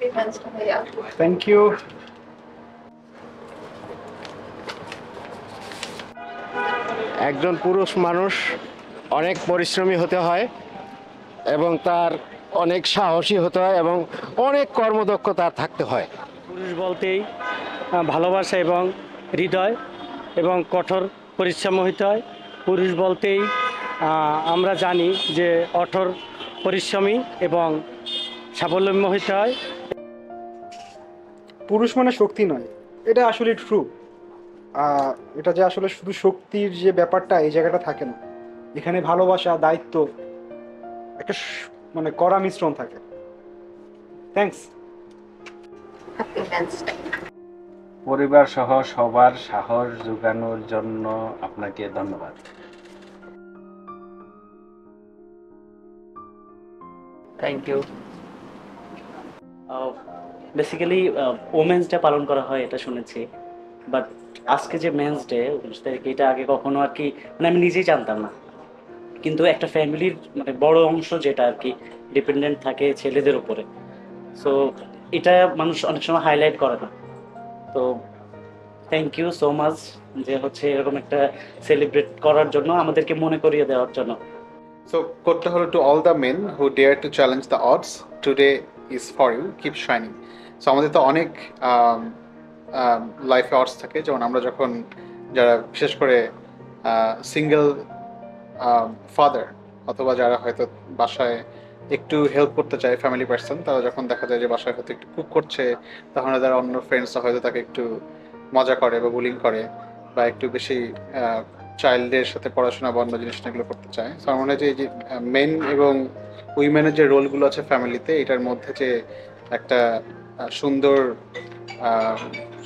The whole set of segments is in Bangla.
হ্যাপি মেন্স ডে ভাইয়া। Thank you. একজন পুরুষ মানুষ অনেক পরিশ্রমী হতে হয় এবং তার অনেক সাহসী হতে হয় এবং অনেক কর্মদক্ষতা থাকতে হয়। পুরুষ বলতেই ভালোবাসা এবং হৃদয় এবং কঠোর পরিশ্রম হতে হয়। পুরুষ বলতেই আমরা জানি যে কঠোর পরিশ্রমী এবং স্বাবলম্বী হতে হয়। পুরুষ মানে শক্তি নয়, এটা আসলে ট্রু। এটা যে আসলে শুধু শক্তির যে ব্যাপারটা এই জায়গাটা থাকে না, এখানে ভালোবাসা, দায়িত্ব, একটা মানে কড়া মিশ্রণ থাকে। থ্যাঙ্কস। Happy men's day. পরিবার সহ সবার সাহস যোগানোর জন্য আপনাকে ধন্যবাদ। Thank you. Basically women's day পালন করা হয় এটা শুনেছি, বাট আজকে যে মেন্স ডে 19 তারিখে, এটা আগে কখনো আর কি মানে আমি নিজেই জানতাম না। কিন্তু একটা ফ্যামিলির মানে বড় অংশ যেটা আর কি ডিপেন্ডেন্ট থাকে ছেলেদের উপরে, সো এটা মানুষ অনেক সময় হাইলাইট করে না। তো থ্যাংক ইউ সো মাচ যে হচ্ছে এরকম একটা সেলিব্রেট করার জন্য, আমাদেরকে মনে করিয়ে দেওয়ার জন্য। So, কোটটা হলো to all the men who dare to challenge the odds, today is for you, keep shining. So আমাদের তো অনেক লাইফে অডস থাকে, যেমন আমরা যখন যারা বিশেষ করে সিঙ্গেল ফাদার অথবা যারা হয়তো বাসায় একটু হেল্প করতে চায়, ফ্যামিলি পার্সন, তারা যখন দেখা যায় যে বাসায় হয়তো একটু কুক করছে, তখন তারা অন্য ফ্রেন্ডসরা হয়তো তাকে একটু মজা করে বা বুলিং করে বা একটু বেশি চাইল্ডের সাথে পড়াশোনা বা অন্য জিনিস এগুলো করতে চায়। সো আমার মনে হয় যে এই যে মেন এবং উইমেনের যে রোলগুলো আছে ফ্যামিলিতে, এটার মধ্যে যে একটা সুন্দর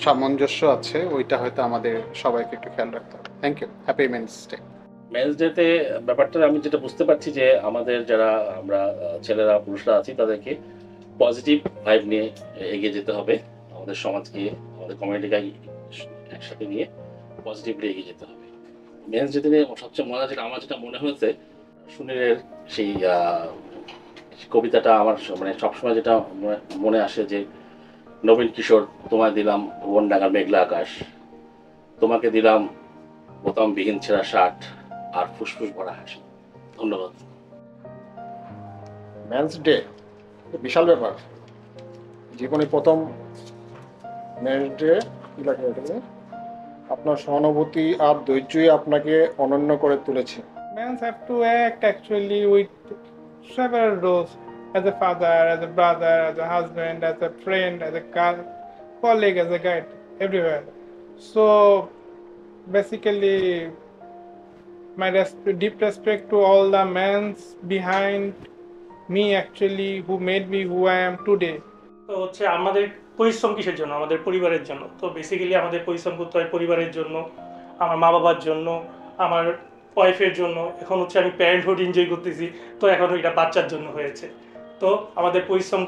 সামঞ্জস্য আছে, ওইটা হয়তো আমাদের সবাইকে একটু খেয়াল রাখতে হবে। Thank you. Happy men's day. Men's ডেতে ব্যাপারটা আমি যেটা বুঝতে পারছি যে আমাদের যারা আমরা ছেলেরা পুরুষরা আছি তাদেরকে পজিটিভ ভাইব নিয়ে এগিয়ে যেতে হবে। আমাদের সমাজকে, আমাদের কমিউনিটিকে একসাথে নিয়ে পজিটিভলি এগিয়ে যেতে হবে। মেন্স ডেতে সবচেয়ে মজা যেটা আমার যেটা মনে হয়েছে, সুনীলের সেই কবিতাটা আমার মানে সবসময় যেটা মনে আসে যে নবীন কিশোর, তোমায় দিলাম বনডাঙ্গার মেঘলা আকাশ, তোমাকে দিলাম বোতামবিহীন ছেঁড়া শার্ট আর ফুসফুস ভরা হাসি। ধন্যবাদ। মেন্স ডে বিশাল ব্যাপার, জীবনে প্রথম মেন্স ডে। আপনার সহানুভূতি আর ধৈর্যই আপনাকে অনন্য করে তুলেছে। Men have to act actually with several roles, as a father, as a brother, as a husband, as a friend, as a colleague, as a guide, everywhere. So basically, my deep respect to all the men behind me actually who made me who I am today. তো হচ্ছে আমাদের পরিশ্রম কিসের জন্য? আমাদের পরিবারের জন্য। তো বেসিক্যালি আমাদের পরিশ্রম করতে হয় পরিবারের জন্য, আমার মা বাবার জন্য, আমার ওয়াইফের জন্য। এখন হচ্ছে আমি প্যারেন্টহুড এনজয় করতেছি, তো এখন এটা বাচ্চার জন্য হয়েছে। তো আমাদের পরিশ্রম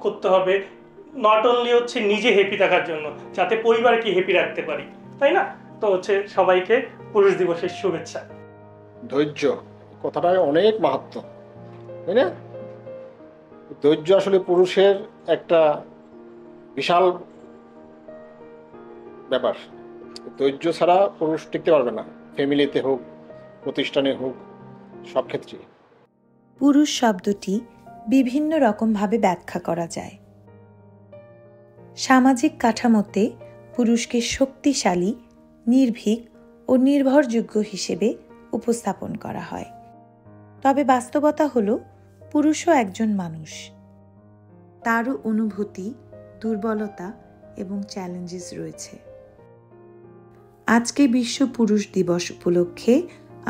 করতে হবে নট অনলি হচ্ছে নিজে হ্যাপি থাকার জন্য, যাতে পরিবারকে হ্যাপি রাখতে পারি, তাই না? তো হচ্ছে সবাইকে পুরুষ দিবসের শুভেচ্ছা। ধৈর্য কথাটায় অনেক মাহাত্ম্য, তাই না? ধৈর্য আসলে পুরুষের একটা বিশাল ব্যাপার। ধৈর্য ছাড়া পুরুষ টিকতে পারবে না, ফ্যামিলিতে হোক, প্রতিষ্ঠানে হোক, সব ক্ষেত্রে। পুরুষ শব্দটি বিভিন্ন রকমভাবে ব্যাখ্যা করা যায়। সামাজিক কাঠামোতে পুরুষকে শক্তিশালী, নির্ভীক ও নির্ভরযোগ্য হিসেবে উপস্থাপন করা হয়। তবে বাস্তবতা হলো পুরুষও একজন মানুষ, তারও অনুভূতি, দুর্বলতা এবং চ্যালেঞ্জেস রয়েছে। আজকে বিশ্ব পুরুষ দিবস উপলক্ষে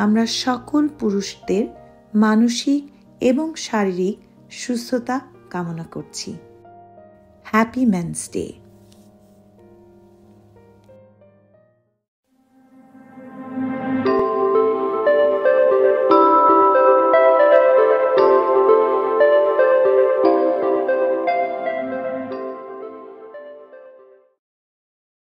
আমরা সকল পুরুষদের মানসিক এবং শারীরিক সুস্থতা কামনা করছি। Happy men's day.